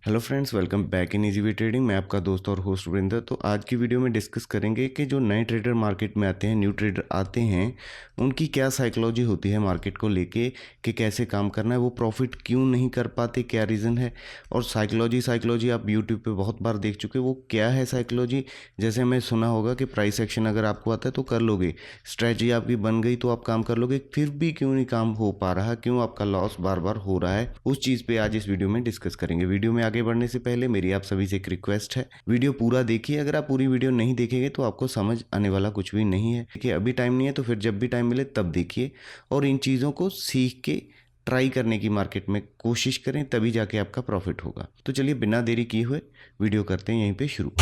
Hello friends, welcome back in easy way trading. मैं आपका दोस्त और होस्ट वरिंदर। तो आज की वीडियो में डिस्कस करेंगे कि जो नए ट्रेडर मार्केट में आते हैं, न्यू ट्रेडर आते हैं, उनकी क्या साइकोलॉजी होती है मार्केट को लेके कि कैसे काम करना है, वो प्रॉफिट क्यों नहीं कर पाते, क्या रीज़न है। और साइकोलॉजी आप यूट्यूब पे बहुत बार देख चुके, वो क्या है साइकोलॉजी। जैसे हमें सुना होगा कि प्राइस एक्शन अगर आपको आता है तो कर लोगे, स्ट्रेटजी आपकी बन गई तो आप काम कर लोगे, फिर भी क्यों नहीं काम हो पा रहा, क्यों आपका लॉस बार बार हो रहा है, उस चीज़ पे आज इस वीडियो में डिस्कस करेंगे। वीडियो में आगे बढ़ने से पहले मेरी आप सभी से एक रिक्वेस्ट है, वीडियो पूरा देखिए। अगर आप पूरी वीडियो नहीं देखेंगे तो आपको समझ आने वाला कुछ भी नहीं है। देखिए, अभी टाइम नहीं है तो फिर जब भी टाइम मिले तब देखिए, और इन चीज़ों को सीख के ट्राई करने की मार्केट में कोशिश करें, तभी जाके आपका प्रॉफिट होगा। तो चलिए बिना देरी किए हुए वीडियो करते हैं यहीं पे शुरू।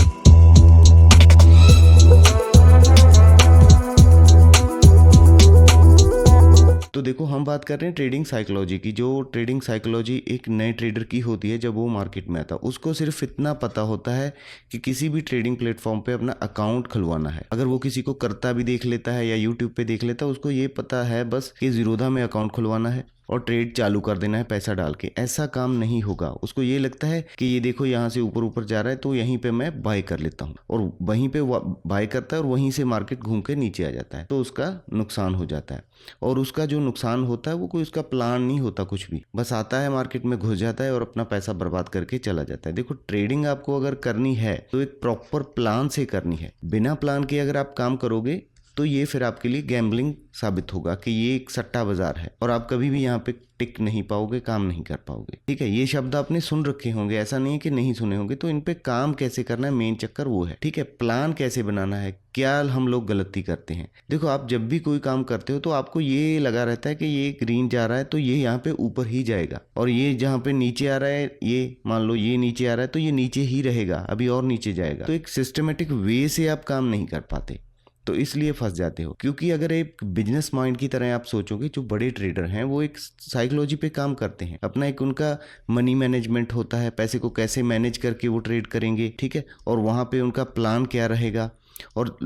तो देखो, हम बात कर रहे हैं ट्रेडिंग साइकोलॉजी की। जो ट्रेडिंग साइकोलॉजी एक नए ट्रेडर की होती है, जब वो मार्केट में आता है उसको सिर्फ इतना पता होता है कि किसी भी ट्रेडिंग प्लेटफॉर्म पे अपना अकाउंट खुलवाना है। अगर वो किसी को करता भी देख लेता है या यूट्यूब पे देख लेता है, उसको ये पता है बस कि जीरोधा में अकाउंट खुलवाना है और ट्रेड चालू कर देना है पैसा डाल के। ऐसा काम नहीं होगा। उसको ये लगता है कि ये देखो यहाँ से ऊपर ऊपर जा रहा है तो यहीं पे मैं बाय कर लेता हूँ, और वहीं पे बाय करता है और वहीं से मार्केट घूम के नीचे आ जाता है, तो उसका नुकसान हो जाता है। और उसका जो नुकसान होता है वो कोई उसका प्लान नहीं होता, कुछ भी, बस आता है मार्केट में घुस जाता है और अपना पैसा बर्बाद करके चला जाता है। देखो, ट्रेडिंग आपको अगर करनी है तो एक प्रॉपर प्लान से करनी है। बिना प्लान के अगर आप काम करोगे तो ये फिर आपके लिए गैम्बलिंग साबित होगा कि ये एक सट्टा बाजार है, और आप कभी भी यहाँ पे टिक नहीं पाओगे, काम नहीं कर पाओगे। ठीक है, ये शब्द आपने सुन रखे होंगे, ऐसा नहीं है कि नहीं सुने होंगे। तो इन पे काम कैसे करना है, मेन चक्कर वो है। ठीक है, प्लान कैसे बनाना है, क्या हम लोग गलती करते हैं। देखो, आप जब भी कोई काम करते हो तो आपको ये लगा रहता है कि ये ग्रीन जा रहा है तो ये यहाँ पे ऊपर ही जाएगा, और ये जहाँ पे नीचे आ रहा है, ये मान लो ये नीचे आ रहा है तो ये नीचे ही रहेगा, अभी और नीचे जाएगा। तो एक सिस्टमेटिक वे से आप काम नहीं कर पाते, तो इसलिए फंस जाते हो। क्योंकि अगर एक बिजनेस माइंड की तरह आप सोचोगे, जो बड़े ट्रेडर हैं वो एक साइकोलॉजी पे काम करते हैं। अपना एक उनका मनी मैनेजमेंट होता है, पैसे को कैसे मैनेज करके वो ट्रेड करेंगे। ठीक है, और वहाँ पे उनका प्लान क्या रहेगा, और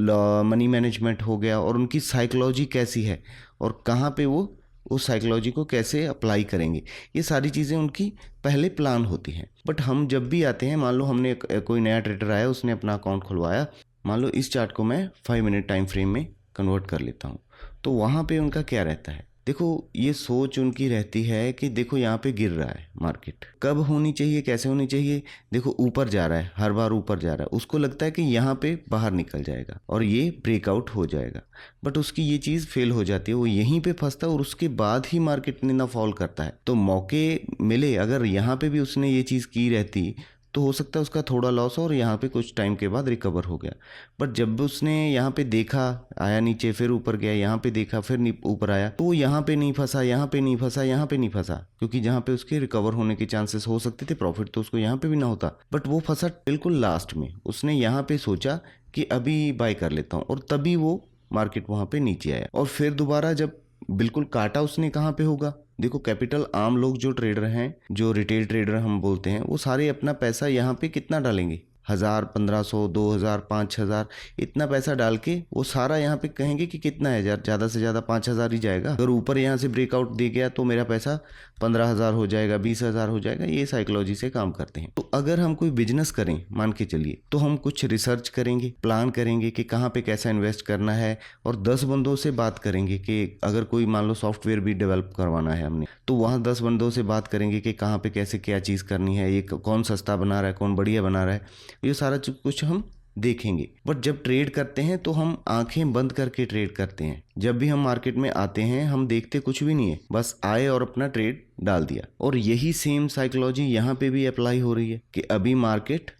मनी मैनेजमेंट हो गया, और उनकी साइकोलॉजी कैसी है, और कहाँ पे वो उस साइकोलॉजी को कैसे अप्लाई करेंगे, ये सारी चीज़ें उनकी पहले प्लान होती हैं। बट हम जब भी आते हैं, मान लो हमने कोई नया ट्रेडर आया, उसने अपना अकाउंट खुलवाया, मान लो इस चार्ट को मैं 5 मिनट टाइम फ्रेम में कन्वर्ट कर लेता हूँ, तो वहाँ पे उनका क्या रहता है। देखो, ये सोच उनकी रहती है कि देखो यहाँ पे गिर रहा है मार्केट, कब होनी चाहिए, कैसे होनी चाहिए। देखो, ऊपर जा रहा है, हर बार ऊपर जा रहा है, उसको लगता है कि यहाँ पे बाहर निकल जाएगा और ये ब्रेकआउट हो जाएगा। बट उसकी ये चीज़ फेल हो जाती है, वो यहीं पे फंसता है और उसके बाद ही मार्केट ना फॉल करता है। तो मौके मिले, अगर यहाँ पे भी उसने ये चीज़ की रहती तो हो सकता है उसका थोड़ा लॉस हो और यहाँ पे कुछ टाइम के बाद रिकवर हो गया। बट जब उसने यहाँ पे देखा, आया नीचे, फिर ऊपर गया, यहाँ पे देखा, फिर ऊपर आया, तो वो यहाँ पे नहीं फंसा, यहाँ पे नहीं फंसा, यहाँ पे नहीं फंसा, क्योंकि जहाँ पे उसके रिकवर होने के चांसेस हो सकते थे, प्रॉफिट तो उसको यहाँ पे भी ना होता। बट वो फंसा बिल्कुल लास्ट में। उसने यहाँ पे सोचा कि अभी बाय कर लेता हूँ, और तभी वो मार्केट वहाँ पे नीचे आया। और फिर दोबारा जब बिल्कुल काटा उसने, कहाँ पे होगा। देखो, कैपिटल आम लोग जो ट्रेडर हैं, जो रिटेल ट्रेडर हम बोलते हैं, वो सारे अपना पैसा यहाँ पे कितना डालेंगे, 1000, 1500, 2000, 5000, इतना पैसा डाल के वो सारा यहाँ पे कहेंगे कि कितना है यार, ज़्यादा से ज़्यादा 5000 ही जाएगा। अगर ऊपर यहाँ से ब्रेकआउट दे गया तो मेरा पैसा 15000 हो जाएगा, 20000 हो जाएगा। ये साइकोलॉजी से काम करते हैं। तो अगर हम कोई बिजनेस करें, मान के चलिए, तो हम कुछ रिसर्च करेंगे, प्लान करेंगे कि कहाँ पे कैसा इन्वेस्ट करना है, और 10 बंदों से बात करेंगे कि अगर कोई मान लो सॉफ्टवेयर भी डेवलप करवाना है हमने, तो वहाँ 10 बंदों से बात करेंगे कि कहाँ पे कैसे क्या चीज़ करनी है, ये कौन सस्ता बना रहा है, कौन बढ़िया बना रहा है, ये सारा कुछ हम देखेंगे। बट जब ट्रेड करते हैं तो हम आंखें बंद करके ट्रेड करते हैं। जब भी हम मार्केट में आते हैं, हम देखते कुछ भी नहीं है, बस आए और अपना ट्रेड डाल दिया। और यही सेम साइकोलॉजी यहाँ पे भी अप्लाई हो रही है कि अभी मार्केट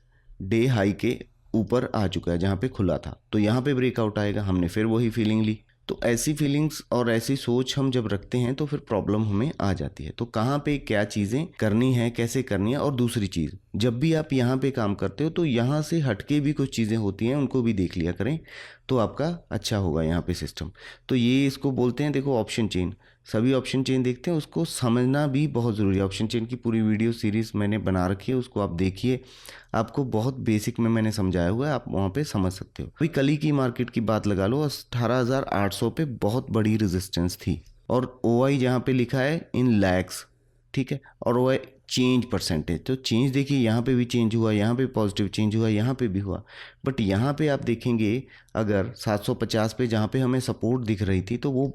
डे हाई के ऊपर आ चुका है, जहाँ पे खुला था, तो यहाँ पे ब्रेकआउट आएगा, हमने फिर वही फीलिंग ली। तो ऐसी फीलिंग्स और ऐसी सोच हम जब रखते हैं तो फिर प्रॉब्लम हमें आ जाती है। तो कहाँ पे क्या चीज़ें करनी है, कैसे करनी है। और दूसरी चीज़, जब भी आप यहाँ पे काम करते हो तो यहाँ से हटके भी कुछ चीज़ें होती हैं, उनको भी देख लिया करें, तो आपका अच्छा होगा यहाँ पे सिस्टम। तो ये इसको बोलते हैं, देखो, ऑप्शन चेन। सभी ऑप्शन चेन देखते हैं, उसको समझना भी बहुत ज़रूरी है। ऑप्शन चेन की पूरी वीडियो सीरीज़ मैंने बना रखी है, उसको आप देखिए, आपको बहुत बेसिक में मैंने समझाया हुआ है, आप वहाँ पे समझ सकते हो। अभी कल ही की मार्केट की बात लगा लो, 18800 पे बहुत बड़ी रेजिस्टेंस थी, और OI जहाँ पे लिखा है इन लैक्स, ठीक है, और OI चेंज परसेंटेज। तो चेंज देखिए यहाँ पे भी चेंज हुआ, यहाँ पे पॉजिटिव चेंज हुआ, यहाँ पे भी हुआ। बट यहाँ पे आप देखेंगे अगर 750 पे जहाँ पे हमें सपोर्ट दिख रही थी तो वो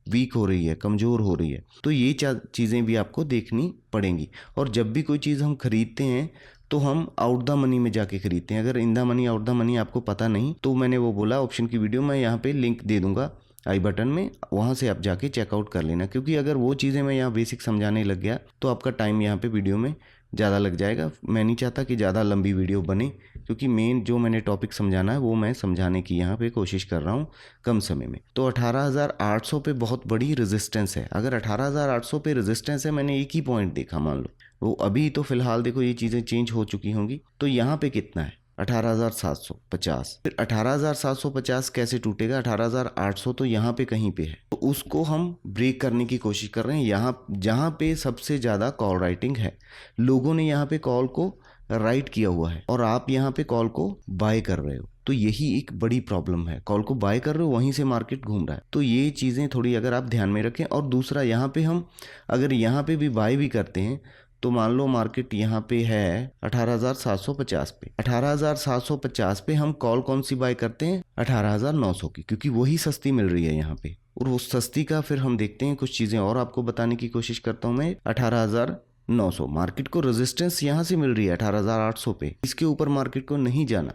वीक हो रही है, कमज़ोर हो रही है। तो ये चीज़ें भी आपको देखनी पड़ेंगी। और जब भी कोई चीज़ हम खरीदते हैं तो हम आउट द मनी में जाके खरीदते हैं। अगर in the money out the money आपको पता नहीं तो मैंने वो बोला ऑप्शन की वीडियो मैं यहाँ पे लिंक दे दूंगा आई बटन में, वहाँ से आप जाके चेकआउट कर लेना। क्योंकि अगर वो चीज़ें मैं यहाँ बेसिक समझाने लग गया तो आपका टाइम यहाँ पे वीडियो में ज़्यादा लग जाएगा। मैं नहीं चाहता कि ज़्यादा लंबी वीडियो बने, क्योंकि मेन जो मैंने टॉपिक समझाना है वो मैं समझाने की यहाँ पे कोशिश कर रहा हूँ कम समय में। तो 18,800 पे बहुत बड़ी रेजिस्टेंस है। अगर 18,800 पे रेजिस्टेंस है, मैंने एक ही पॉइंट देखा, मान लो वो अभी तो फिलहाल देखो ये चीज़ें चेंज हो चुकी होंगी। तो यहाँ पे कितना है 18,750। फिर 18,750 कैसे टूटेगा, 18,800 तो यहाँ पे कहीं पे है। तो उसको हम ब्रेक करने की कोशिश कर रहे हैं। यहाँ जहाँ पे सबसे ज़्यादा कॉल राइटिंग है, लोगों ने यहाँ पे कॉल को राइट किया हुआ है और आप यहाँ पे कॉल को बाय कर रहे हो। तो यही एक बड़ी प्रॉब्लम है, कॉल को बाय कर रहे हो, वहीं से मार्केट घूम रहा है। तो ये चीज़ें थोड़ी अगर आप ध्यान में रखें। और दूसरा, यहाँ पे हम अगर यहाँ पे भी बाय भी करते हैं तो मान लो मार्केट यहाँ पे है 18,750 पे, 18,750 पे हम कॉल कौन सी बाय करते हैं, 18,900 की, क्योंकि वही सस्ती मिल रही है यहाँ पे। और वो सस्ती का फिर हम देखते हैं कुछ चीज़ें और आपको बताने की कोशिश करता हूँ मैं। 18,900 मार्केट को रेजिस्टेंस यहाँ से मिल रही है 18,800 पे, इसके ऊपर मार्केट को नहीं जाना।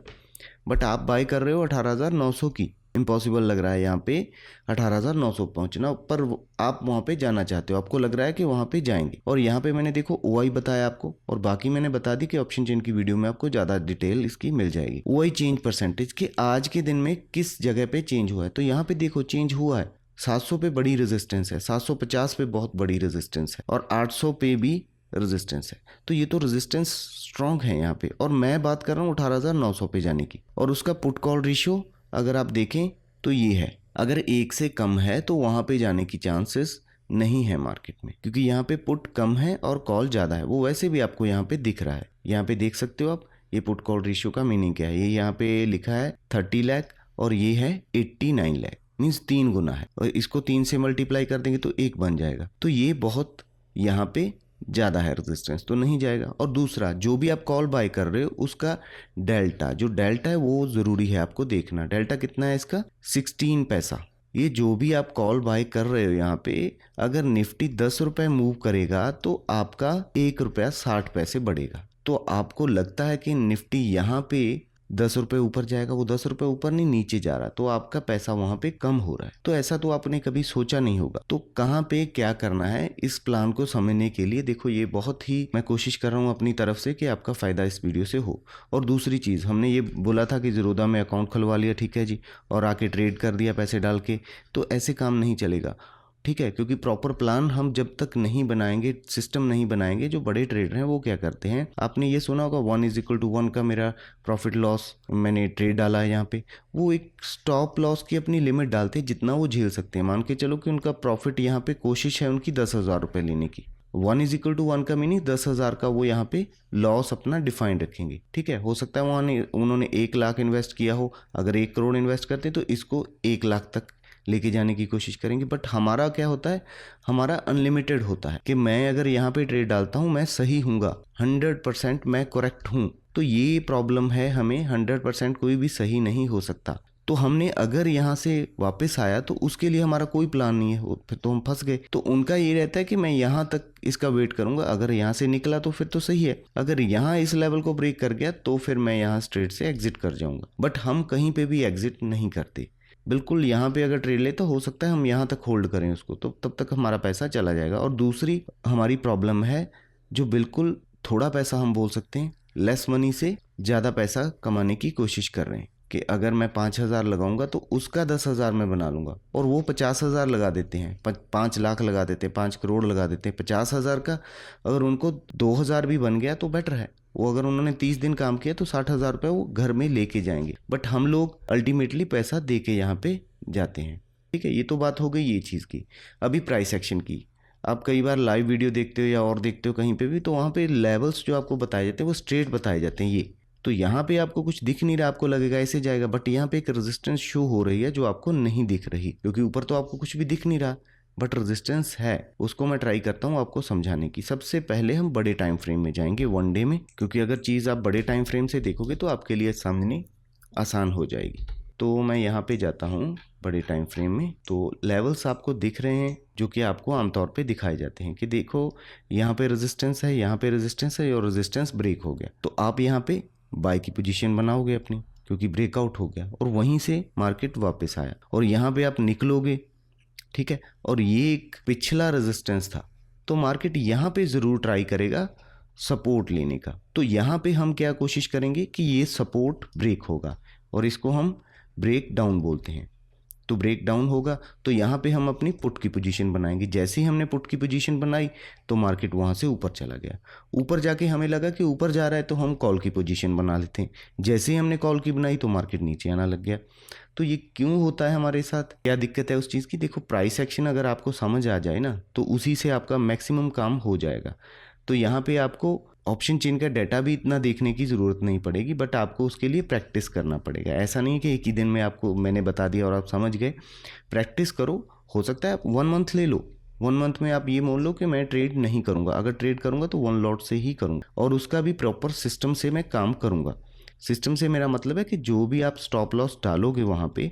बट आप बाय कर रहे हो 18,900 की। इम्पॉसिबल लग रहा है यहाँ पे 18,900 पहुंचना, पर आप वहाँ पे जाना चाहते हो, आपको लग रहा है कि वहाँ पे जाएंगे। और यहाँ पे मैंने देखो ओआई बताया आपको, और बाकी मैंने बता दी कि ऑप्शन चेन की वीडियो में आपको ज़्यादा डिटेल इसकी मिल जाएगी। ओआई चेंज परसेंटेज के आज के दिन में किस जगह पे चेंज हुआ है, तो यहाँ पे देखो चेंज हुआ है। 700 पे बड़ी रेजिस्टेंस है, 750 पे बहुत बड़ी रेजिस्टेंस है, और 800 पे भी रेजिस्टेंस है। तो ये तो रेजिस्टेंस स्ट्रांग है यहाँ पे। और मैं बात कर रहा हूँ 18,900 पे जाने की। और उसका पुट कॉल रेशियो अगर आप देखें तो ये है, अगर 1 से कम है तो वहाँ पे जाने की चांसेस नहीं है मार्केट में, क्योंकि यहाँ पे पुट कम है और कॉल ज़्यादा है। वो वैसे भी आपको यहाँ पे दिख रहा है, यहाँ पे देख सकते हो आप। ये पुट कॉल रेशियो का मीनिंग क्या है, ये यहाँ पे लिखा है 30 लाख और ये है 89 लाख, मीन्स 3 गुना है। और इसको 3 से मल्टीप्लाई कर देंगे तो 1 बन जाएगा। तो ये बहुत यहाँ पे ज़्यादा है, रेजिस्टेंस तो नहीं जाएगा। और दूसरा, जो भी आप कॉल बाय कर रहे हो उसका डेल्टा, जो डेल्टा है वो ज़रूरी है आपको देखना। डेल्टा कितना है इसका, 16 पैसा। ये जो भी आप कॉल बाय कर रहे हो यहाँ पे, अगर निफ्टी 10 रुपये मूव करेगा तो आपका 1 रुपया 60 पैसे बढ़ेगा। तो आपको लगता है कि निफ्टी यहाँ पे 10 रुपये ऊपर जाएगा, वो 10 रुपये ऊपर नहीं नीचे जा रहा, तो आपका पैसा वहाँ पे कम हो रहा है। तो ऐसा तो आपने कभी सोचा नहीं होगा। तो कहाँ पे क्या करना है इस प्लान को समझने के लिए देखो, ये बहुत ही मैं कोशिश कर रहा हूँ अपनी तरफ से कि आपका फ़ायदा इस वीडियो से हो। और दूसरी चीज़, हमने ये बोला था कि ज़ीरोधा में अकाउंट खुलवा लिया, ठीक है जी, और आके ट्रेड कर दिया पैसे डाल के, तो ऐसे काम नहीं चलेगा, ठीक है। क्योंकि प्रॉपर प्लान हम जब तक नहीं बनाएंगे, सिस्टम नहीं बनाएंगे, जो बड़े ट्रेडर हैं वो क्या करते हैं, आपने ये सुना होगा 1=1 का मेरा प्रॉफिट लॉस मैंने ट्रेड डाला है यहाँ पे, वो एक स्टॉप लॉस की अपनी लिमिट डालते हैं जितना वो झेल सकते हैं। मान के चलो कि उनका प्रॉफिट यहाँ पे कोशिश है उनकी 10,000 रुपये लेने की, 1=1 का मीनिंग 10,000 का वो यहाँ पे लॉस अपना डिफाइन रखेंगे, ठीक है। हो सकता है वहाँ उन्होंने 1 लाख इन्वेस्ट किया हो, अगर 1 करोड़ इन्वेस्ट करते तो इसको 1 लाख तक लेके जाने की कोशिश करेंगे। बट हमारा क्या होता है, हमारा अनलिमिटेड होता है कि मैं अगर यहाँ पे ट्रेड डालता हूँ मैं सही हूँगा, 100% मैं करेक्ट हूँ। तो ये प्रॉब्लम है, हमें 100% कोई भी सही नहीं हो सकता। तो हमने अगर यहाँ से वापस आया तो उसके लिए हमारा कोई प्लान नहीं है, फिर तो हम फंस गए। तो उनका ये रहता है कि मैं यहाँ तक इसका वेट करूंगा, अगर यहाँ से निकला तो फिर तो सही है, अगर यहाँ इस लेवल को ब्रेक कर गया तो फिर मैं यहाँ स्ट्रेट से एग्जिट कर जाऊंगा। बट हम कहीं पे भी एग्जिट नहीं करते, बिल्कुल यहाँ पे अगर ट्रेड ले तो हो सकता है हम यहाँ तक होल्ड करें उसको, तो तब तक हमारा पैसा चला जाएगा। और दूसरी हमारी प्रॉब्लम है, जो बिल्कुल थोड़ा पैसा हम बोल सकते हैं, लेस मनी से ज़्यादा पैसा कमाने की कोशिश कर रहे हैं कि अगर मैं 5,000 लगाऊंगा तो उसका 10,000 मैं बना लूंगा, और वो 50,000 लगा देते हैं, 5 लाख लगा देते हैं, 5 करोड़ लगा देते हैं। 50,000 का अगर उनको 2,000 भी बन गया तो बेटर है। वो अगर उन्होंने 30 दिन काम किया तो 60,000 रुपये वो घर में लेके जाएंगे। बट हम लोग अल्टीमेटली पैसा दे के यहाँ पे जाते हैं, ठीक है। ये तो बात हो गई ये चीज़ की। अभी प्राइस एक्शन की, आप कई बार लाइव वीडियो देखते हो या और देखते हो कहीं पे भी, तो वहाँ पे लेवल्स जो आपको बताए जाते हैं वो स्ट्रेट बताए जाते हैं। ये तो यहाँ पे आपको कुछ दिख नहीं रहा, आपको लगेगा ऐसे जाएगा, बट यहाँ पे एक रेजिस्टेंस शो हो रही है जो आपको नहीं दिख रही, क्योंकि ऊपर तो आपको कुछ भी दिख नहीं रहा, बट रेजिस्टेंस है, उसको मैं ट्राई करता हूँ आपको समझाने की। सबसे पहले हम बड़े टाइम फ्रेम में जाएंगे, 1 डे में, क्योंकि अगर चीज़ आप बड़े टाइम फ्रेम से देखोगे तो आपके लिए समझनी आसान हो जाएगी। तो मैं यहाँ पे जाता हूँ बड़े टाइम फ्रेम में। तो लेवल्स आपको दिख रहे हैं जो कि आपको आमतौर पे दिखाए जाते हैं कि देखो यहाँ पे रेजिस्टेंस है, यहाँ पे रेजिस्टेंस है और रेजिस्टेंस ब्रेक हो गया, तो आप यहाँ पे बाय की पोजीशन बनाओगे अपनी, क्योंकि ब्रेकआउट हो गया और वहीं से मार्केट वापस आया और यहाँ पे आप निकलोगे, ठीक है। और ये एक पिछला रेजिस्टेंस था, तो मार्केट यहाँ पे ज़रूर ट्राई करेगा सपोर्ट लेने का। तो यहाँ पे हम क्या कोशिश करेंगे कि ये सपोर्ट ब्रेक होगा और इसको हम ब्रेक डाउन बोलते हैं। तो ब्रेक डाउन होगा तो यहाँ पे हम अपनी पुट की पोजीशन बनाएंगे। जैसे ही हमने पुट की पोजीशन बनाई तो मार्केट वहाँ से ऊपर चला गया, ऊपर जाके हमें लगा कि ऊपर जा रहा है तो हम कॉल की पोजीशन बना लेते हैं। जैसे ही हमने कॉल की बनाई तो मार्केट नीचे आना लग गया। तो ये क्यों होता है हमारे साथ, क्या दिक्कत है उस चीज़ की? देखो प्राइस एक्शन अगर आपको समझ आ जाए ना तो उसी से आपका मैक्सिमम काम हो जाएगा। तो यहाँ पे आपको ऑप्शन चेन का डाटा भी इतना देखने की ज़रूरत नहीं पड़ेगी, बट आपको उसके लिए प्रैक्टिस करना पड़ेगा। ऐसा नहीं कि एक ही दिन में आपको मैंने बता दिया और आप समझ गए। प्रैक्टिस करो, हो सकता है आप 1 मंथ ले लो, 1 मंथ में आप ये मान लो कि मैं ट्रेड नहीं करूँगा, अगर ट्रेड करूँगा तो 1 लॉट से ही करूँगा और उसका भी प्रॉपर सिस्टम से मैं काम करूँगा। सिस्टम से मेरा मतलब है कि जो भी आप स्टॉप लॉस डालोगे वहाँ पे,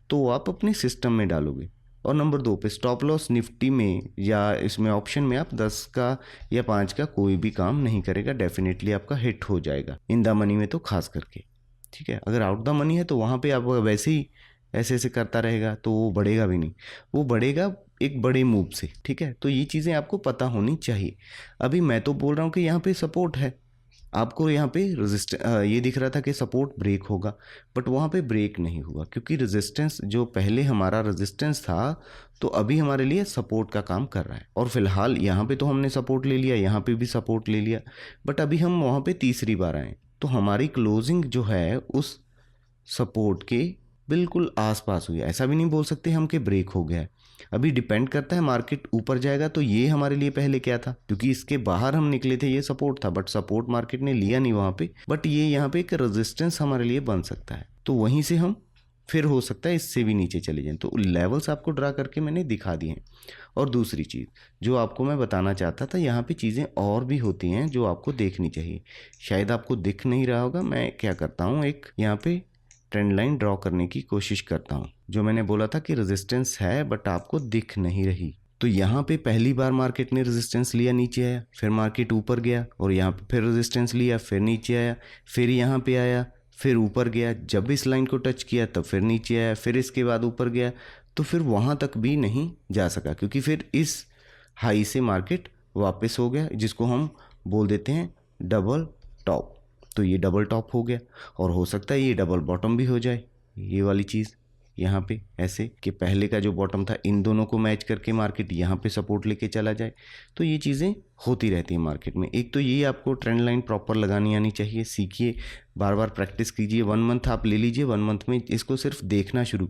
तो आप अपने सिस्टम में डालोगे। और नंबर 2 पे स्टॉप लॉस निफ्टी में या इसमें ऑप्शन में आप 10 का या 5 का कोई भी काम नहीं करेगा, डेफिनेटली आपका हिट हो जाएगा, इन द मनी में तो खास करके, ठीक है। अगर आउट द मनी है तो वहाँ पे आप वैसे ही ऐसे ऐसे करता रहेगा तो वो बढ़ेगा भी नहीं, वो बढ़ेगा एक बड़े मूव से, ठीक है। तो ये चीज़ें आपको पता होनी चाहिए। अभी मैं तो बोल रहा हूँ कि यहाँ पे सपोर्ट है, आपको यहाँ पे ये दिख रहा था कि सपोर्ट ब्रेक होगा, बट वहाँ पे ब्रेक नहीं हुआ, क्योंकि रेजिस्टेंस जो पहले हमारा रेजिस्टेंस था तो अभी हमारे लिए सपोर्ट का काम कर रहा है। और फिलहाल यहाँ पे तो हमने सपोर्ट ले लिया, यहाँ पे भी सपोर्ट ले लिया, बट अभी हम वहाँ पे तीसरी बार आए तो हमारी क्लोजिंग जो है उस सपोर्ट के बिल्कुल आसपास हुई। ऐसा भी नहीं बोल सकते हम कि ब्रेक हो गया है, अभी डिपेंड करता है मार्केट ऊपर जाएगा तो ये हमारे लिए पहले क्या था, क्योंकि इसके बाहर हम निकले थे, ये सपोर्ट था, बट सपोर्ट मार्केट ने लिया नहीं वहाँ पे, बट ये यहाँ पे एक रेजिस्टेंस हमारे लिए बन सकता है। तो वहीं से हम फिर हो सकता है इससे भी नीचे चले जाएं। तो लेवल्स आपको ड्रा करके मैंने दिखा दिए हैं। और दूसरी चीज़ जो आपको मैं बताना चाहता था, यहाँ पे चीज़ें और भी होती हैं जो आपको देखनी चाहिए, शायद आपको दिख नहीं रहा होगा। मैं क्या करता हूँ, एक यहाँ पे ट्रेंड लाइन ड्रॉ करने की कोशिश करता हूँ। जो मैंने बोला था कि रेजिस्टेंस है बट आपको दिख नहीं रही, तो यहाँ पे पहली बार मार्केट ने रेजिस्टेंस लिया, नीचे आया, फिर मार्केट ऊपर गया और यहाँ पे फिर रेजिस्टेंस लिया, फिर नीचे आया, फिर यहाँ पे आया, फिर ऊपर गया, जब इस लाइन को टच किया तब फिर नीचे आया, फिर इसके बाद ऊपर गया, तो फिर वहाँ तक भी नहीं जा सका, क्योंकि फिर इस हाई से मार्केट वापस हो गया, जिसको हम बोल देते हैं डबल टॉप। तो ये डबल टॉप हो गया और हो सकता है ये डबल बॉटम भी हो जाए, ये वाली चीज़ यहाँ पे ऐसे कि पहले का जो बॉटम था इन दोनों को मैच करके मार्केट यहाँ पे सपोर्ट लेके चला जाए। तो ये चीज़ें होती रहती हैं मार्केट में। एक तो ये आपको ट्रेंड लाइन प्रॉपर लगानी आनी चाहिए, सीखिए, बार बार प्रैक्टिस कीजिए। 1 मंथ आप ले लीजिए, 1 मंथ में इसको सिर्फ देखना शुरू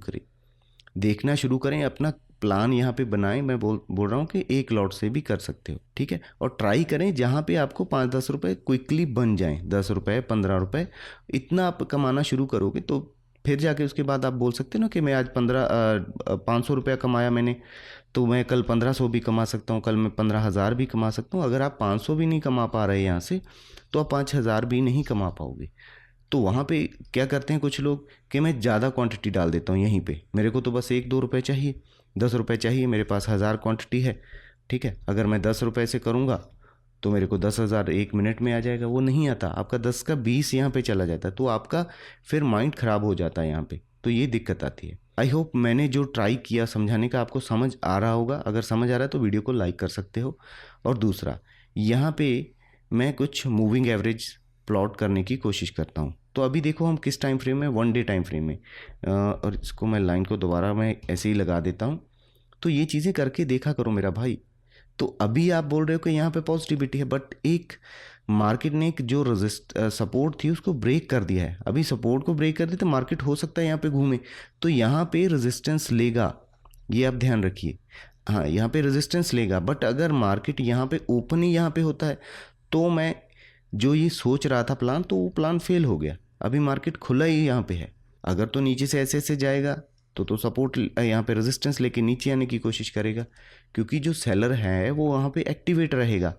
करें, अपना प्लान यहाँ पे बनाएं। मैं बोल रहा हूँ कि 1 लॉट से भी कर सकते हो, ठीक है। और ट्राई करें जहाँ पे आपको 5-10 रुपये क्विकली बन जाएं, 10 रुपये 15 रुपये, इतना आप कमाना शुरू करोगे तो फिर जाके उसके बाद आप बोल सकते हो ना कि मैं आज 500 रुपया कमाया मैंने, तो मैं कल 1500 भी कमा सकता हूँ, कल मैं 15,000 भी कमा सकता हूँ। अगर आप 500 भी नहीं कमा पा रहे यहाँ से तो आप 5,000 भी नहीं कमा पाओगे। तो वहाँ पे क्या करते हैं कुछ लोग कि मैं ज़्यादा क्वांटिटी डाल देता हूँ यहीं पे, मेरे को तो बस 1-2 रुपये चाहिए, 10 रुपये चाहिए, मेरे पास 1000 क्वांटिटी है, ठीक है। अगर मैं 10 रुपये से करूँगा तो मेरे को 10,000 1 मिनट में आ जाएगा, वो नहीं आता, आपका 10 का 20 यहाँ पे चला जाता है, तो आपका फिर माइंड ख़राब हो जाता है यहाँ पे, तो ये दिक्कत आती है। आई होप मैंने जो ट्राई किया समझाने का आपको समझ आ रहा होगा। अगर समझ आ रहा है तो वीडियो को लाइक कर सकते हो। और दूसरा, यहाँ पे मैं कुछ मूविंग एवरेज प्लॉट करने की कोशिश करता हूँ। तो अभी देखो हम किस टाइम फ्रेम में, 1 डे टाइम फ्रेम में, और इसको मैं लाइन को दोबारा मैं ऐसे ही लगा देता हूँ। तो ये चीज़ें करके देखा करो मेरा भाई। तो अभी आप बोल रहे हो कि यहाँ पे पॉजिटिविटी है, बट एक मार्केट ने एक जो सपोर्ट थी उसको ब्रेक कर दिया है। अभी सपोर्ट को ब्रेक कर दिया तो मार्केट हो सकता है यहाँ पे घूमे, तो यहाँ पे रेजिस्टेंस लेगा, ये आप ध्यान रखिए। हाँ, यहाँ पे रेजिस्टेंस लेगा, बट अगर मार्केट यहाँ पे ओपन ही यहाँ पे होता है तो मैं जो ये सोच रहा था प्लान, तो वो प्लान फेल हो गया। अभी मार्केट खुला ही यहाँ पे है, अगर तो नीचे से ऐसे ऐसे जाएगा तो सपोर्ट यहाँ पे रेजिस्टेंस लेके नीचे आने की कोशिश करेगा, क्योंकि जो सेलर है वो वहाँ पे एक्टिवेट रहेगा,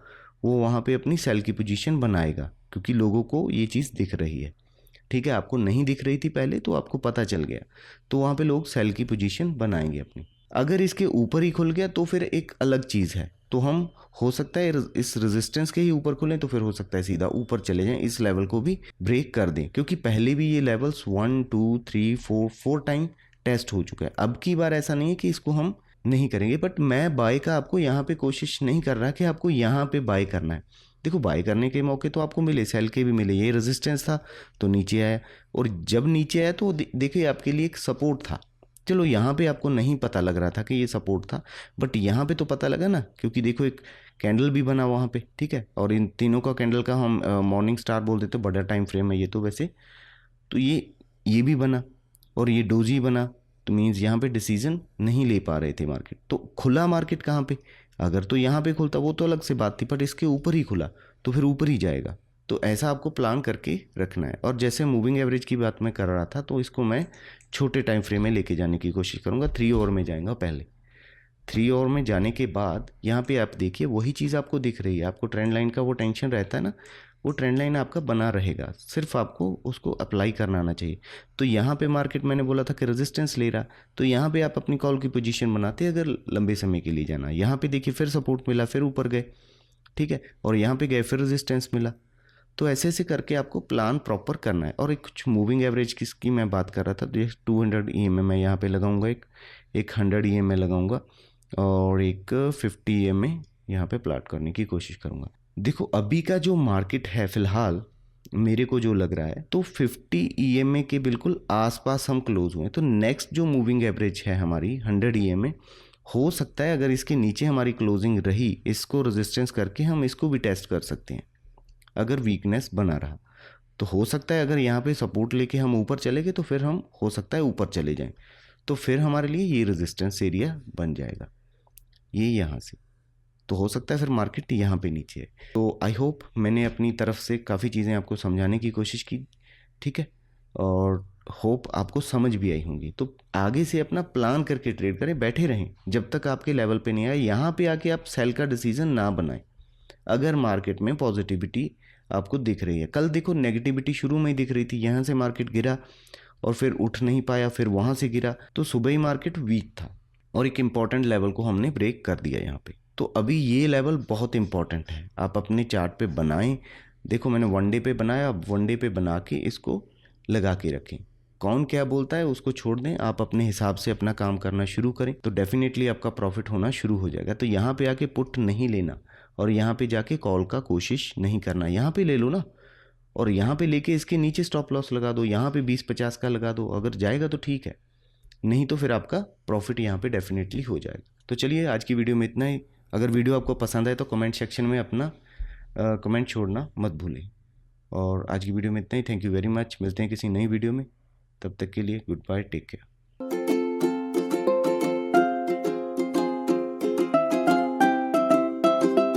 वो वहाँ पे अपनी सेल की पोजीशन बनाएगा, क्योंकि लोगों को ये चीज़ दिख रही है। ठीक है, आपको नहीं दिख रही थी पहले तो आपको पता चल गया, तो वहाँ पे लोग सेल की पोजीशन बनाएंगे अपनी। अगर इसके ऊपर ही खुल गया तो फिर एक अलग चीज़ है, तो हम हो सकता है इस रेजिस्टेंस के ही ऊपर खुलें, तो फिर हो सकता है सीधा ऊपर चले जाएं, इस लेवल को भी ब्रेक कर दें, क्योंकि पहले भी ये लेवल्स 1 2 3 4 टाइम टेस्ट हो चुका है। अब की बार ऐसा नहीं है कि इसको हम नहीं करेंगे, बट मैं बाय का आपको यहाँ पे कोशिश नहीं कर रहा कि आपको यहाँ पे बाय करना है। देखो, बाय करने के मौके तो आपको मिले, सेल के भी मिले, ये रेजिस्टेंस था तो नीचे आया, और जब नीचे आया तो देखिए आपके लिए एक सपोर्ट था। चलो यहाँ पे आपको नहीं पता लग रहा था कि ये सपोर्ट था, बट यहाँ पे तो पता लगा ना, क्योंकि देखो एक कैंडल भी बना वहाँ पे। ठीक है, और इन तीनों का कैंडल का हम मॉर्निंग स्टार बोल देते, बड़ा टाइम फ्रेम है ये तो वैसे, तो ये भी बना और ये डोजी बना, तो मीन्स यहाँ पे डिसीजन नहीं ले पा रहे थे मार्केट। तो खुला मार्केट कहाँ पे, अगर तो यहाँ पे खुलता वो तो अलग से बात थी, बट इसके ऊपर ही खुला तो फिर ऊपर ही जाएगा। तो ऐसा आपको प्लान करके रखना है। और जैसे मूविंग एवरेज की बात मैं कर रहा था, तो इसको मैं छोटे टाइम फ्रेम में लेके जाने की कोशिश करूँगा। 3 आवर में जाएगा पहले। 3 आवर में जाने के बाद यहाँ पे आप देखिए वही चीज़ आपको दिख रही है। आपको ट्रेंड लाइन का वो टेंशन रहता है ना, वो ट्रेंड लाइन आपका बना रहेगा, सिर्फ आपको उसको अप्लाई करना आना चाहिए। तो यहाँ पे मार्केट मैंने बोला था कि रेजिस्टेंस ले रहा, तो यहाँ पे आप अपनी कॉल की पोजीशन बनाते अगर लंबे समय के लिए जाना। यहाँ पे देखिए फिर सपोर्ट मिला, फिर ऊपर गए। ठीक है, और यहाँ पे गए फिर रेजिस्टेंस मिला। तो ऐसे ऐसे करके आपको प्लान प्रॉपर करना है। और एक कुछ मूविंग एवरेज किसकी मैं बात कर रहा था, तो 200 EMA मैं यहाँ पे लगाऊंगा, एक 100 EMA लगाऊंगा, और एक 50 EMA यहाँ पे प्लाट करने की कोशिश करूँगा। देखो अभी का जो मार्केट है फिलहाल, मेरे को जो लग रहा है, तो 50 EMA के बिल्कुल आसपास हम क्लोज हुए हैं। तो नेक्स्ट जो मूविंग एवरेज है हमारी 100 EMA, हो सकता है अगर इसके नीचे हमारी क्लोजिंग रही, इसको रेजिस्टेंस करके हम इसको भी टेस्ट कर सकते हैं। अगर वीकनेस बना रहा तो हो सकता है अगर यहाँ पे सपोर्ट लेके हम ऊपर चले गए, तो फिर हम हो सकता है ऊपर चले जाएं, तो फिर हमारे लिए ये रेजिस्टेंस एरिया बन जाएगा, ये यहाँ से। तो हो सकता है फिर मार्केट यहाँ पे नीचे है। तो आई होप मैंने अपनी तरफ से काफ़ी चीज़ें आपको समझाने की कोशिश की। ठीक है, और होप आपको समझ भी आई होंगी। तो आगे से अपना प्लान करके ट्रेड करें, बैठे रहें जब तक आपके लेवल पे नहीं आए। यहाँ पे आके आप सेल का डिसीजन ना बनाएं अगर मार्केट में पॉजिटिविटी आपको दिख रही है। कल देखो नेगेटिविटी शुरू में ही दिख रही थी, यहाँ से मार्केट गिरा और फिर उठ नहीं पाया, फिर वहाँ से गिरा, तो सुबह ही मार्केट वीक था और एक इम्पॉर्टेंट लेवल को हमने ब्रेक कर दिया यहाँ पे। तो अभी ये लेवल बहुत इंपॉर्टेंट है, आप अपने चार्ट पे बनाएं। देखो मैंने 1 डे पे बनाया, अब 1 डे पे बना के इसको लगा के रखें। कौन क्या बोलता है उसको छोड़ दें, आप अपने हिसाब से अपना काम करना शुरू करें, तो डेफिनेटली आपका प्रॉफिट होना शुरू हो जाएगा। तो यहाँ पे आके पुट नहीं लेना और यहाँ पे जाके कॉल का कोशिश नहीं करना। यहाँ पे ले लो ना, और यहाँ पे लेके इसके नीचे स्टॉप लॉस लगा दो, यहाँ पे 20-50 का लगा दो। अगर जाएगा तो ठीक है, नहीं तो फिर आपका प्रॉफिट यहाँ पे डेफिनेटली हो जाएगा। तो चलिए आज की वीडियो में इतना ही। अगर वीडियो आपको पसंद आए तो कमेंट सेक्शन में अपना कमेंट छोड़ना मत भूलें। और आज की वीडियो में इतना ही। Thank you very much. मिलते हैं किसी नई वीडियो में, तब तक के लिए गुड बाय, टेक केयर।